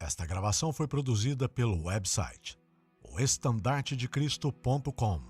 Esta gravação foi produzida pelo website oestandartedecristo.com,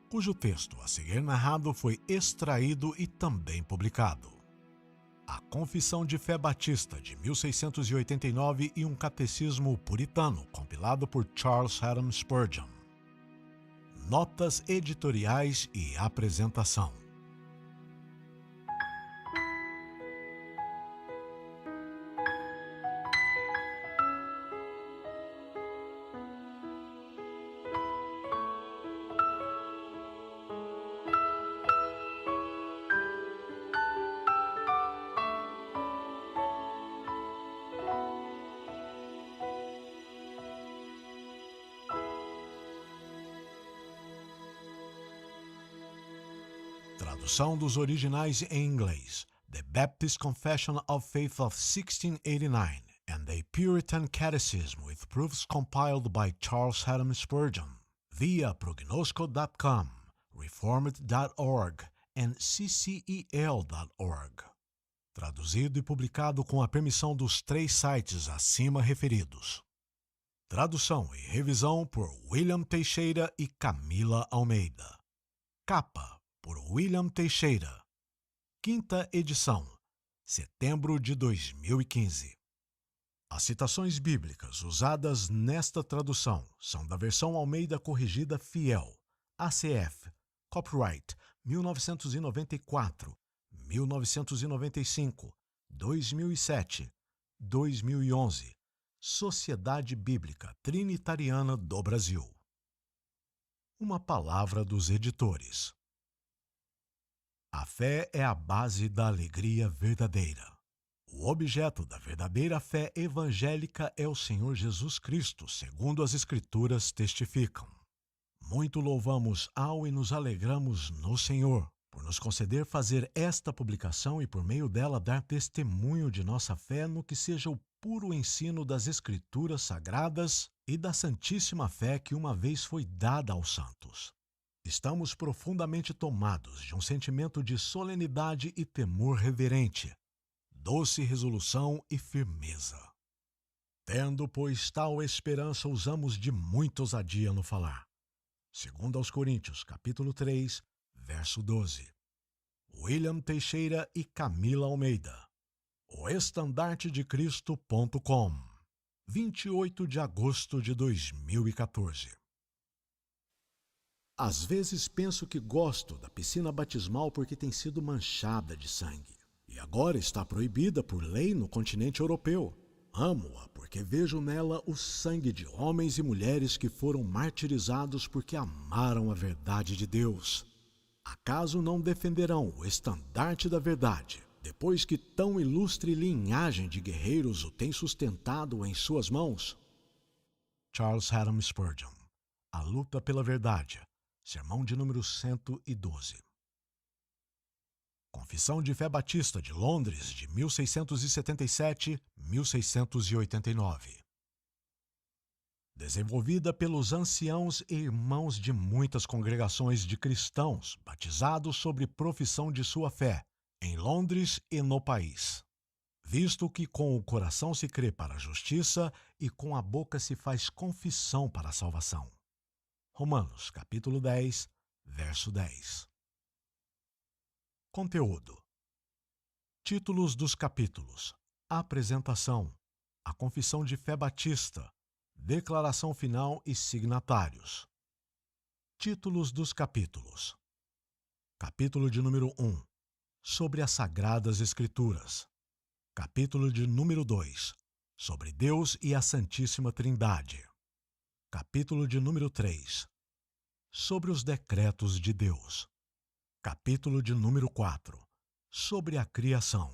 cujo texto a seguir narrado foi extraído e também publicado. A Confissão de Fé Batista de 1689 e um Catecismo Puritano compilado por Charles Haddon Spurgeon. Notas editoriais e apresentação. Tradução dos originais em inglês: The Baptist Confession of Faith of 1689 and the Puritan Catechism with proofs compiled by Charles Haddon Spurgeon via prognosco.com, reformed.org and ccel.org. Traduzido e publicado com a permissão dos 3 sites acima referidos. Tradução e revisão por William Teixeira e Camila Almeida. Capa por William Teixeira. 5ª edição, setembro de 2015. As citações bíblicas usadas nesta tradução são da versão Almeida Corrigida Fiel, ACF, Copyright 1994, 1995, 2007, 2011, Sociedade Bíblica Trinitariana do Brasil. Uma palavra dos editores. A fé é a base da alegria verdadeira. O objeto da verdadeira fé evangélica é o Senhor Jesus Cristo, segundo as Escrituras testificam. Muito louvamos ao e nos alegramos no Senhor, por nos conceder fazer esta publicação e por meio dela dar testemunho de nossa fé no que seja o puro ensino das Escrituras Sagradas e da santíssima fé que uma vez foi dada aos santos. Estamos profundamente tomados de um sentimento de solenidade e temor reverente, doce resolução e firmeza. Tendo, pois, tal esperança, usamos de muita ousadia no falar. Segundo aos Coríntios, capítulo 3, verso 12. William Teixeira e Camila Almeida. oestandartedecristo.com, 28 de agosto de 2014. Às vezes penso que gosto da piscina batismal porque tem sido manchada de sangue. E agora está proibida por lei no continente europeu. Amo-a porque vejo nela o sangue de homens e mulheres que foram martirizados porque amaram a verdade de Deus. Acaso não defenderão o estandarte da verdade, depois que tão ilustre linhagem de guerreiros o tem sustentado em suas mãos? Charles Haddon Spurgeon. A luta pela verdade. Sermão de número 112. Confissão de Fé Batista de Londres, de 1677-1689. Desenvolvida pelos anciãos e irmãos de muitas congregações de cristãos, batizados sobre profissão de sua fé, em Londres e no país. Visto que com o coração se crê para a justiça e com a boca se faz confissão para a salvação. Romanos, capítulo 10, verso 10. Conteúdo. Títulos dos capítulos. Apresentação. A Confissão de Fé Batista. Declaração final e signatários. Títulos dos capítulos. Capítulo de número 1. Sobre as Sagradas Escrituras. Capítulo de número 2. Sobre Deus e a Santíssima Trindade. Capítulo de número 3. Sobre os decretos de Deus. Capítulo de número 4. Sobre a criação.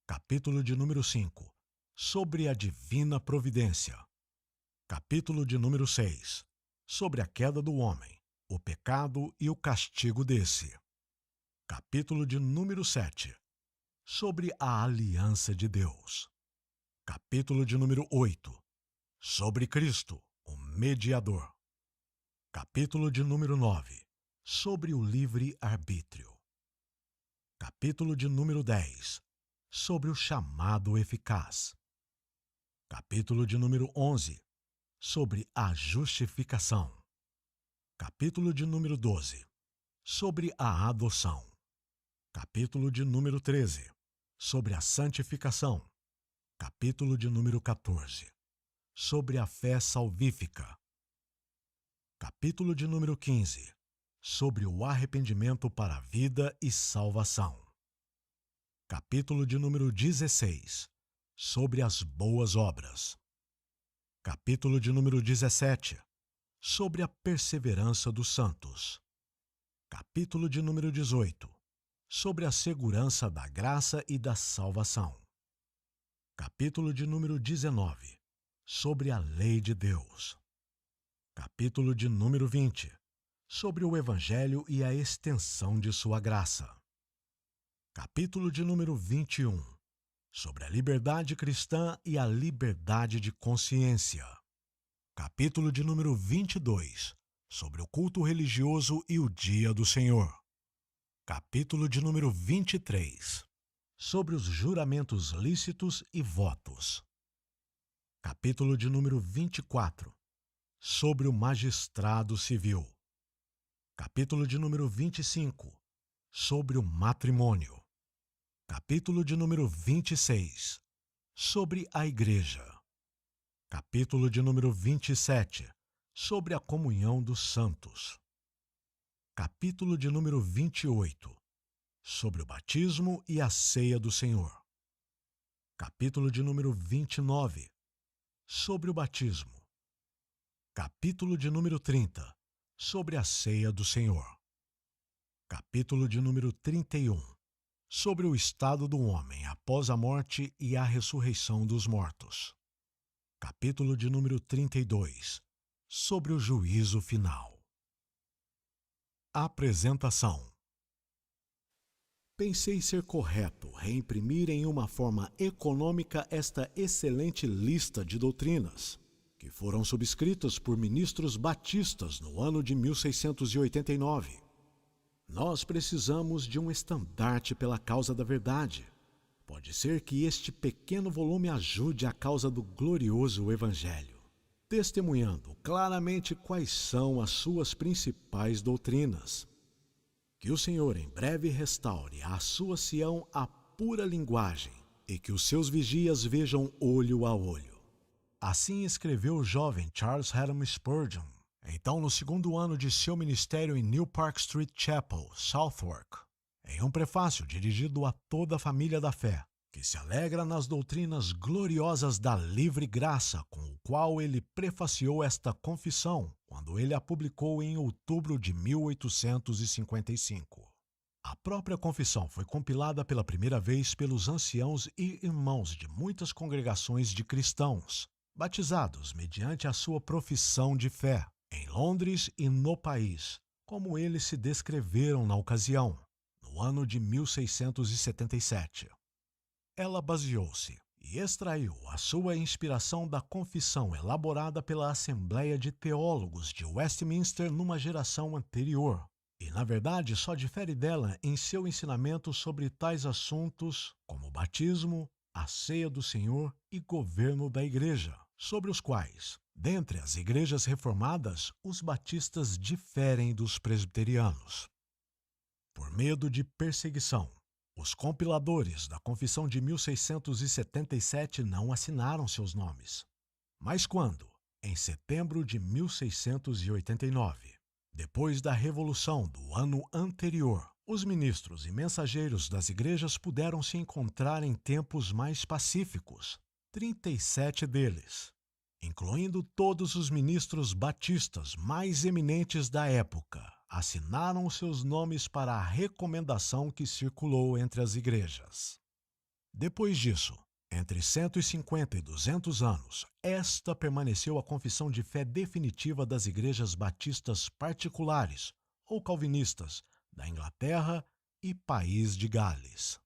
Capítulo de número 5. Sobre a divina providência. Capítulo de número 6. Sobre a queda do homem, o pecado e o castigo desse. Capítulo de número 7. Sobre a aliança de Deus. Capítulo de número 8. Sobre Cristo, o mediador. Capítulo de número 9. Sobre o livre-arbítrio. Capítulo de número 10. Sobre o chamado eficaz. Capítulo de número 11, sobre a justificação. Capítulo de número 12, sobre a adoção. Capítulo de número 13, sobre a santificação. Capítulo de número 14, sobre a fé salvífica. Capítulo de número 15, sobre o arrependimento para a vida e salvação. Capítulo de número 16, sobre as boas obras. Capítulo de número 17, sobre a perseverança dos santos. Capítulo de número 18, sobre a segurança da graça e da salvação. Capítulo de número 19, sobre a lei de Deus. Capítulo de número 20, sobre o Evangelho e a extensão de sua graça. Capítulo de número 21, sobre a liberdade cristã e a liberdade de consciência. Capítulo de número 22, sobre o culto religioso e o dia do Senhor. Capítulo de número 23, sobre os juramentos lícitos e votos. Capítulo de número 24, sobre o magistrado civil. Capítulo de número 25, sobre o matrimônio. Capítulo de número 26, sobre a igreja. Capítulo de número 27, sobre a comunhão dos santos. Capítulo de número 28, sobre o batismo e a ceia do Senhor. Capítulo de número 29, sobre o batismo. Capítulo de número 30, sobre a ceia do Senhor. Capítulo de número 31, sobre o estado do homem após a morte e a ressurreição dos mortos. Capítulo de número 32, sobre o juízo final. Apresentação. Pensei ser correto reimprimir em uma forma econômica esta excelente lista de doutrinas, que foram subscritas por ministros batistas no ano de 1689. Nós precisamos de um estandarte pela causa da verdade. Pode ser que este pequeno volume ajude a causa do glorioso Evangelho, testemunhando claramente quais são as suas principais doutrinas. Que o Senhor em breve restaure à sua Sião a pura linguagem e que os seus vigias vejam olho a olho. Assim escreveu o jovem Charles Haddon Spurgeon, então no segundo ano de seu ministério em New Park Street Chapel, Southwark, em um prefácio dirigido a toda a família da fé, que se alegra nas doutrinas gloriosas da livre graça com o qual ele prefaciou esta confissão quando ele a publicou em outubro de 1855. A própria confissão foi compilada pela primeira vez pelos anciãos e irmãos de muitas congregações de cristãos, batizados mediante a sua profissão de fé, em Londres e no país, como eles se descreveram na ocasião, no ano de 1677. Ela baseou-se e extraiu a sua inspiração da confissão elaborada pela Assembleia de Teólogos de Westminster numa geração anterior, e na verdade só difere dela em seu ensinamento sobre tais assuntos como batismo, a ceia do Senhor e governo da Igreja, sobre os quais, dentre as igrejas reformadas, os batistas diferem dos presbiterianos. Por medo de perseguição, os compiladores da Confissão de 1677 não assinaram seus nomes. Mas quando, em setembro de 1689, depois da Revolução do ano anterior, os ministros e mensageiros das igrejas puderam se encontrar em tempos mais pacíficos, 37 deles, incluindo todos os ministros batistas mais eminentes da época, assinaram seus nomes para a recomendação que circulou entre as igrejas. Depois disso, entre 150 e 200 anos, esta permaneceu a confissão de fé definitiva das igrejas batistas particulares ou calvinistas da Inglaterra e País de Gales.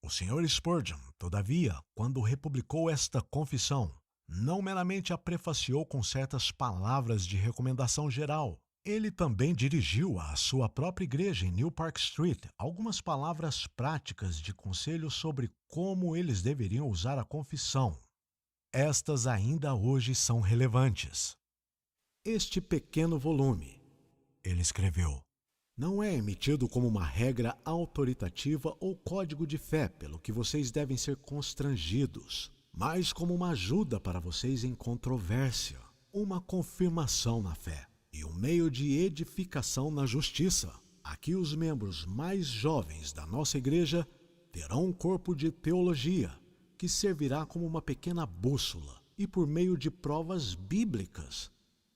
O Sr. Spurgeon, todavia, quando republicou esta confissão, não meramente a prefaciou com certas palavras de recomendação geral. Ele também dirigiu à sua própria igreja em New Park Street algumas palavras práticas de conselho sobre como eles deveriam usar a confissão. estas ainda hoje são relevantes. Este pequeno volume, ele escreveu, não é emitido como uma regra autoritativa ou código de fé pelo que vocês devem ser constrangidos, mas como uma ajuda para vocês em controvérsia, uma confirmação na fé e um meio de edificação na justiça. Aqui os membros mais jovens da nossa igreja terão um corpo de teologia que servirá como uma pequena bússola e por meio de provas bíblicas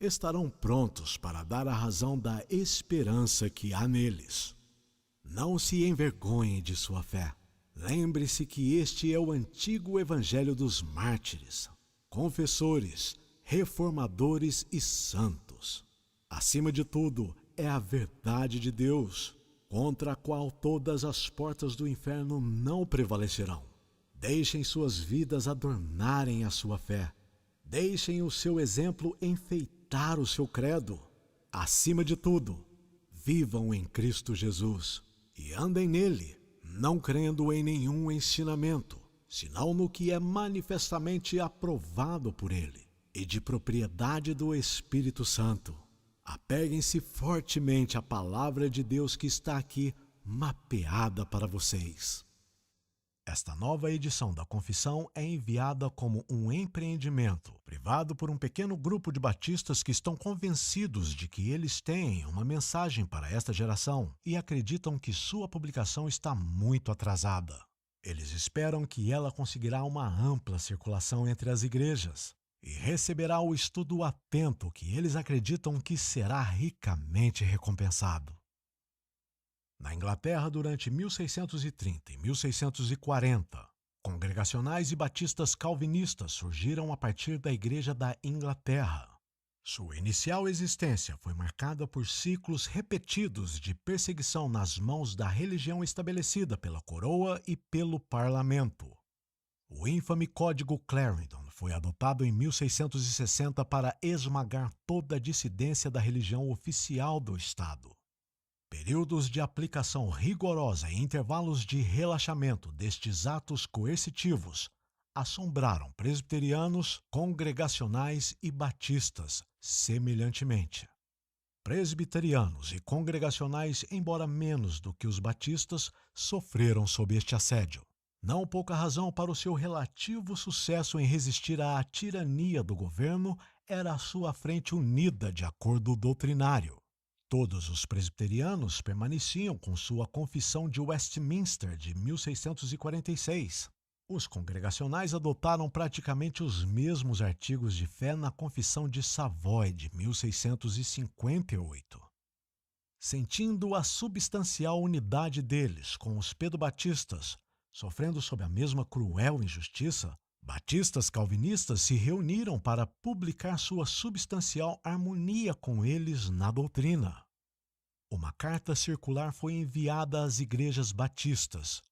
estarão prontos para dar a razão da esperança que há neles. Não se envergonhem de sua fé. Lembre-se que este é o antigo evangelho dos mártires, confessores, reformadores e santos. Acima de tudo, é a verdade de Deus, contra a qual todas as portas do inferno não prevalecerão. Deixem suas vidas adornarem a sua fé. Deixem o seu exemplo enfeitar o seu credo. Acima de tudo, vivam em Cristo Jesus e andem nele, não crendo em nenhum ensinamento, senão no que é manifestamente aprovado por ele e de propriedade do Espírito Santo. Apeguem-se fortemente à palavra de Deus que está aqui mapeada para vocês. Esta nova edição da Confissão é enviada como um empreendimento privado por um pequeno grupo de batistas que estão convencidos de que eles têm uma mensagem para esta geração e acreditam que sua publicação está muito atrasada. Eles esperam que ela conseguirá uma ampla circulação entre as igrejas e receberá o estudo atento que eles acreditam que será ricamente recompensado. Na Inglaterra, durante 1630 e 1640, congregacionais e batistas calvinistas surgiram a partir da Igreja da Inglaterra. Sua inicial existência foi marcada por ciclos repetidos de perseguição nas mãos da religião estabelecida pela coroa e pelo parlamento. O infame Código Clarendon foi adotado em 1660 para esmagar toda a dissidência da religião oficial do Estado. Períodos de aplicação rigorosa e intervalos de relaxamento destes atos coercitivos assombraram presbiterianos, congregacionais e batistas semelhantemente. Presbiterianos e congregacionais, embora menos do que os batistas, sofreram sob este assédio. Não pouca razão para o seu relativo sucesso em resistir à tirania do governo era a sua frente unida de acordo doutrinário. Todos os presbiterianos permaneciam com sua Confissão de Westminster de 1646. Os congregacionais adotaram praticamente os mesmos artigos de fé na Confissão de Savoy de 1658. Sentindo a substancial unidade deles com os pedobatistas, sofrendo sob a mesma cruel injustiça, batistas calvinistas se reuniram para publicar sua substancial harmonia com eles na doutrina. Uma carta circular foi enviada às igrejas batistas,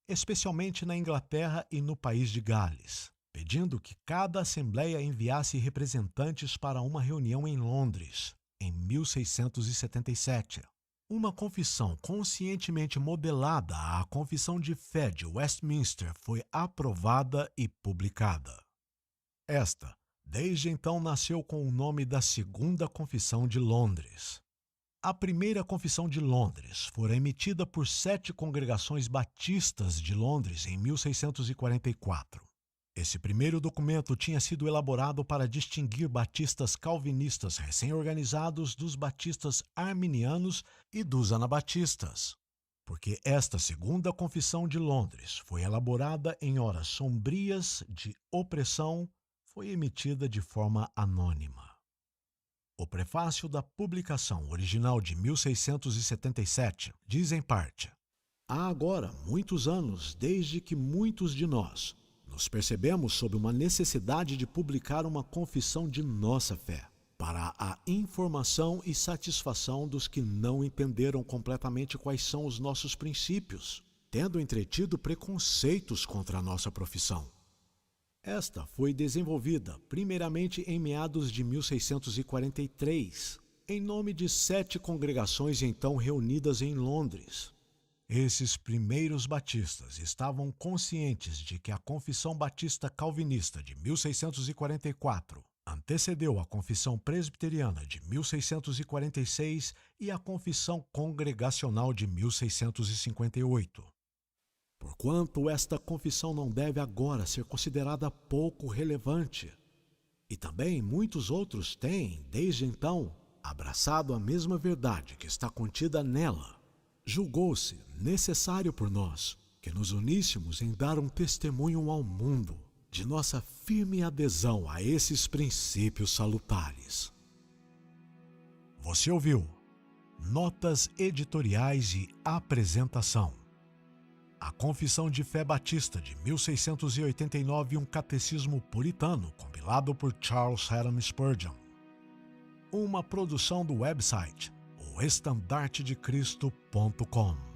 especialmente na Inglaterra e no país de Gales, pedindo que cada assembleia enviasse representantes para uma reunião em Londres, em 1677. Uma confissão conscientemente modelada à Confissão de Fé de Westminster foi aprovada e publicada. Esta, desde então, nasceu com o nome da Segunda Confissão de Londres. A primeira Confissão de Londres fora emitida por 7 congregações batistas de Londres em 1644. Esse primeiro documento tinha sido elaborado para distinguir batistas calvinistas recém-organizados dos batistas arminianos e dos anabatistas, porque esta segunda Confissão de Londres foi elaborada em horas sombrias de opressão, foi emitida de forma anônima. O prefácio da publicação original de 1677 diz em parte: há agora muitos anos desde que muitos de nós nos percebemos sob uma necessidade de publicar uma confissão de nossa fé, para a informação e satisfação dos que não entenderam completamente quais são os nossos princípios, tendo entretido preconceitos contra a nossa profissão. Esta foi desenvolvida primeiramente em meados de 1643, em nome de 7 congregações então reunidas em Londres. Esses primeiros batistas estavam conscientes de que a Confissão Batista Calvinista de 1644 antecedeu a Confissão Presbiteriana de 1646 e a Confissão Congregacional de 1658. Porquanto esta confissão não deve agora ser considerada pouco relevante, e também muitos outros têm, desde então, abraçado a mesma verdade que está contida nela, julgou-se necessário por nós que nos uníssemos em dar um testemunho ao mundo de nossa firme adesão a esses princípios salutares. Você ouviu Notas Editoriais e Apresentação. A Confissão de Fé Batista de 1689 e um Catecismo Puritano compilado por Charles Haddon Spurgeon. Uma produção do website oestandartedecristo.com.